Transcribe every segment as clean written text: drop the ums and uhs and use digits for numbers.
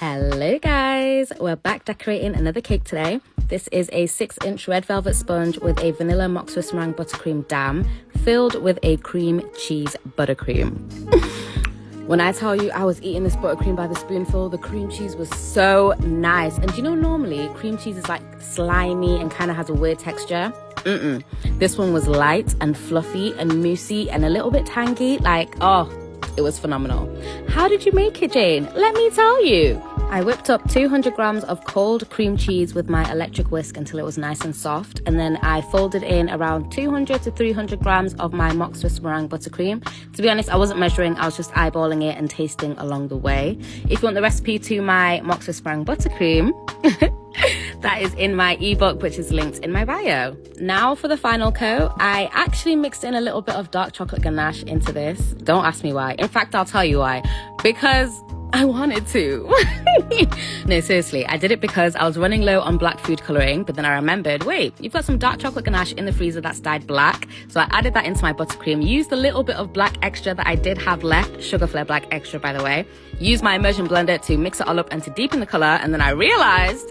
Hello guys, we're back decorating another cake today. This is a 6-inch red velvet sponge with a vanilla mock Swiss meringue buttercream dam filled with a cream cheese buttercream. When I tell you I was eating this buttercream by the spoonful, the cream cheese was so nice. And you know, normally cream cheese is like slimy and kind of has a weird texture. This one was light and fluffy and moussey and a little bit tangy. Like, oh, it was phenomenal. How did you make it, Jane? Let me tell you. I whipped up 200 grams of cold cream cheese with my electric whisk until it was nice and soft. And then I folded in around 200 to 300 grams of my mock Swiss meringue buttercream. To be honest, I wasn't measuring. I was just eyeballing it and tasting along the way. If you want the recipe to my mock Swiss meringue buttercream, that is in my ebook, which is linked in my bio. Now for the final coat, I actually mixed in a little bit of dark chocolate ganache into this. Don't ask me why. In fact, I'll tell you why. Because I wanted to. No, seriously, I did it because I was running low on black food coloring, but then I remembered, wait, you've got some dark chocolate ganache in the freezer that's dyed black. So I added that into my buttercream, used a little bit of black extra that I did have left, sugar flare black extra, by the way, used my immersion blender to mix it all up and to deepen the color, and then I realized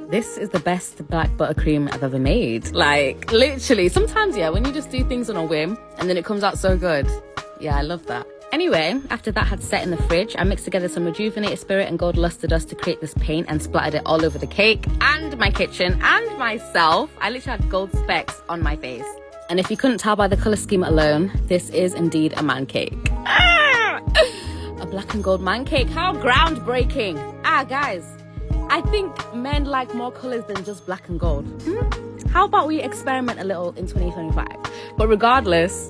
this is the best black buttercream I've ever made. Like, literally, sometimes, yeah, when you just do things on a whim and then it comes out so good. Yeah, I love that. Anyway, after that had set in the fridge, I mixed together some rejuvenated spirit and gold luster dust to create this paint and splattered it all over the cake and my kitchen and myself. I literally had gold specks on my face. And if you couldn't tell by the color scheme alone, this is indeed a man cake. A black and gold man cake. How groundbreaking. Guys, I think men like more colors than just black and gold. How about we experiment a little in 2025? But regardless,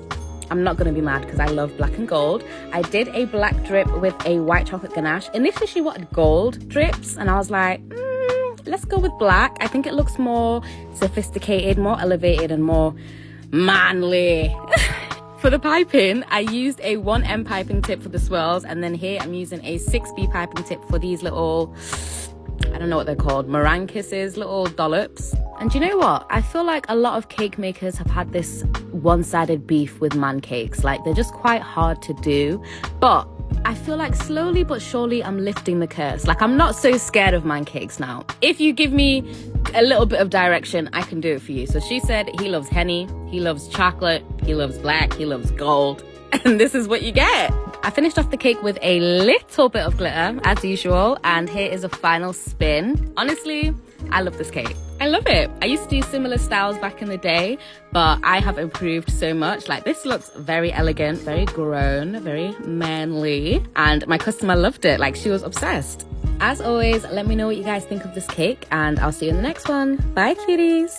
I'm not going to be mad because I love black and gold. I did a black drip with a white chocolate ganache. Initially, she wanted gold drips, and I was like, let's go with black. I think it looks more sophisticated, more elevated, and more manly. For the piping, I used a 1M piping tip for the swirls, and then here I'm using a 6B piping tip for these little, I don't know what they're called, meringue kisses, little dollops. And you know what? I feel like a lot of cake makers have had this one-sided beef with man cakes. Like, they're just quite hard to do. But I feel like slowly but surely I'm lifting the curse. Like, I'm not so scared of man cakes now. If you give me a little bit of direction, I can do it for you. So she said he loves henny, he loves chocolate, he loves black, he loves gold. And this is what you get. I finished off the cake with a little bit of glitter, as usual, and here is a final spin. Honestly, I love this cake. I love it. I used to do similar styles back in the day, but I have improved so much. Like, this looks very elegant, very grown, very manly, and my customer loved it. Like, she was obsessed. As always, let me know what you guys think of this cake, and I'll see you in the next one. Bye, cuties.